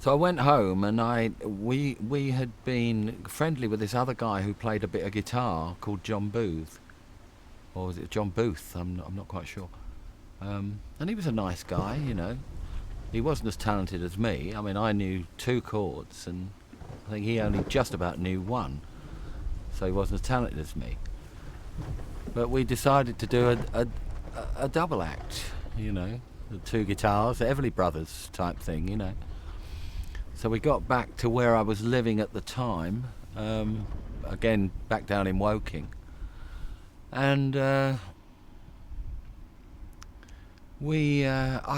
So I went home, and we had been friendly with this other guy who played a bit of guitar called John Booth, or was it John Booth? I'm not quite sure. And he was a nice guy, you know. He wasn't as talented as me. I mean, I knew 2 chords, and I think he only just about knew 1. So he wasn't as talented as me. But we decided to do a double act, you know, the 2 guitars, the Everly Brothers type thing, you know. So we got back to where I was living at the time, again back down in Woking, and I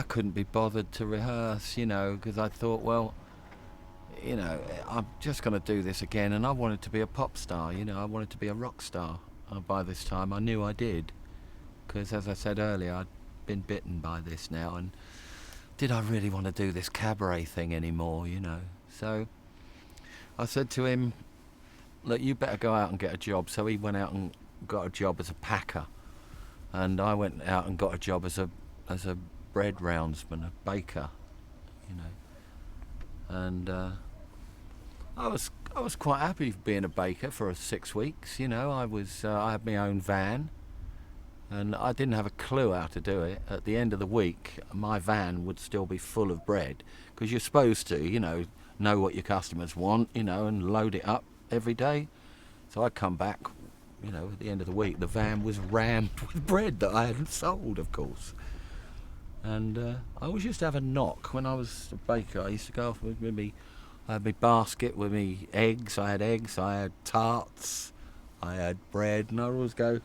couldn't be bothered to rehearse, you know, because I thought, well, you know, I'm just going to do this again, and I wanted to be a pop star, you know, I wanted to be a rock star. By this time I knew I did, because as I said earlier, I'd been bitten by this now, and did I really want to do this cabaret thing anymore, you know? So I said to him, look, you better go out and get a job. So he went out and got a job as a packer, and I went out and got a job as a bread roundsman, a baker, you know. And I was quite happy being a baker for 6 weeks, you know. I had my own van, and I didn't have a clue how to do it. At the end of the week, my van would still be full of bread, because you're supposed to, you know what your customers want, you know, and load it up every day. So I'd come back, you know, at the end of the week, the van was rammed with bread that I hadn't sold, of course. And I always used to have a knock when I was a baker. I used to go off with me. I had my basket with me eggs. I had tarts, I had bread, and I'd always go,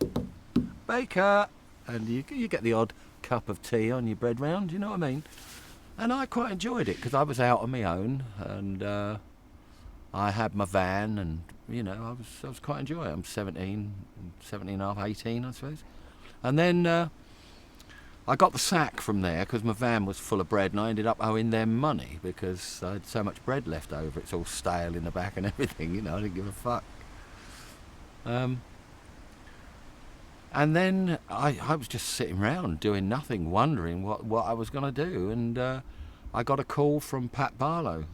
baker, and you get the odd cup of tea on your bread round, you know what I mean? And I quite enjoyed it, because I was out on my own, and I had my van, and, you know, I was quite enjoying it. I'm 17 and a half, 18, I suppose. And then I got the sack from there, because my van was full of bread, and I ended up owing them money, because I had so much bread left over. It's all stale in the back and everything, you know, I didn't give a fuck. And then I was just sitting around doing nothing, wondering what I was going to do. And I got a call from Pat Barlow,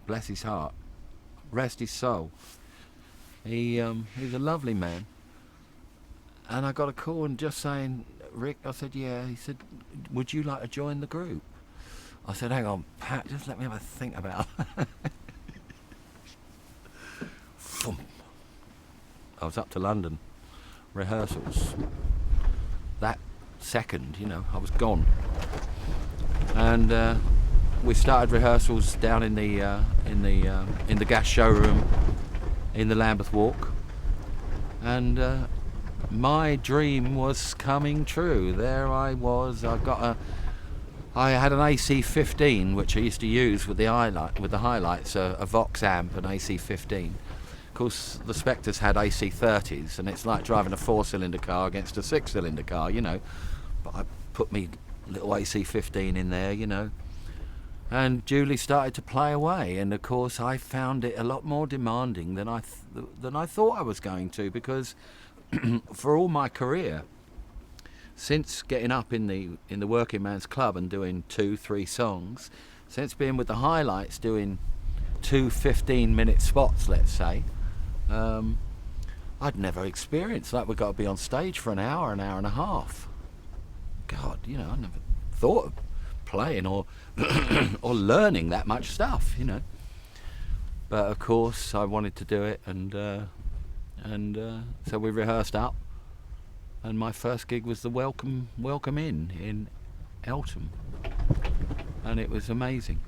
bless his heart, rest his soul. He's a lovely man. And I got a call and just saying, Rick, I said, yeah. He said, would you like to join the group? I said, hang on, Pat, just let me have a think about it. I was up to London. Rehearsals. That second, you know, I was gone, and we started rehearsals down in the gas showroom in the Lambeth Walk, and my dream was coming true. There I was. I had an AC-15, which I used to use with the highlights, a Vox amp, an AC-15. Of course, the Spectres had AC-30s, and it's like driving a 4-cylinder car against a 6-cylinder car, you know. But I put me little AC-15 in there, you know, and Julie started to play away. And of course, I found it a lot more demanding than I thought I was going to, because for all my career, since getting up in the working man's club and doing 2-3 songs, since being with the highlights doing 2 15-minute spots, let's say. I'd never experienced that. We've got to be on stage for an hour and a half. God, you know, I never thought of playing or or learning that much stuff, you know. But of course, I wanted to do it, and so we rehearsed up, and my first gig was the Welcome Inn in Eltham, and it was amazing.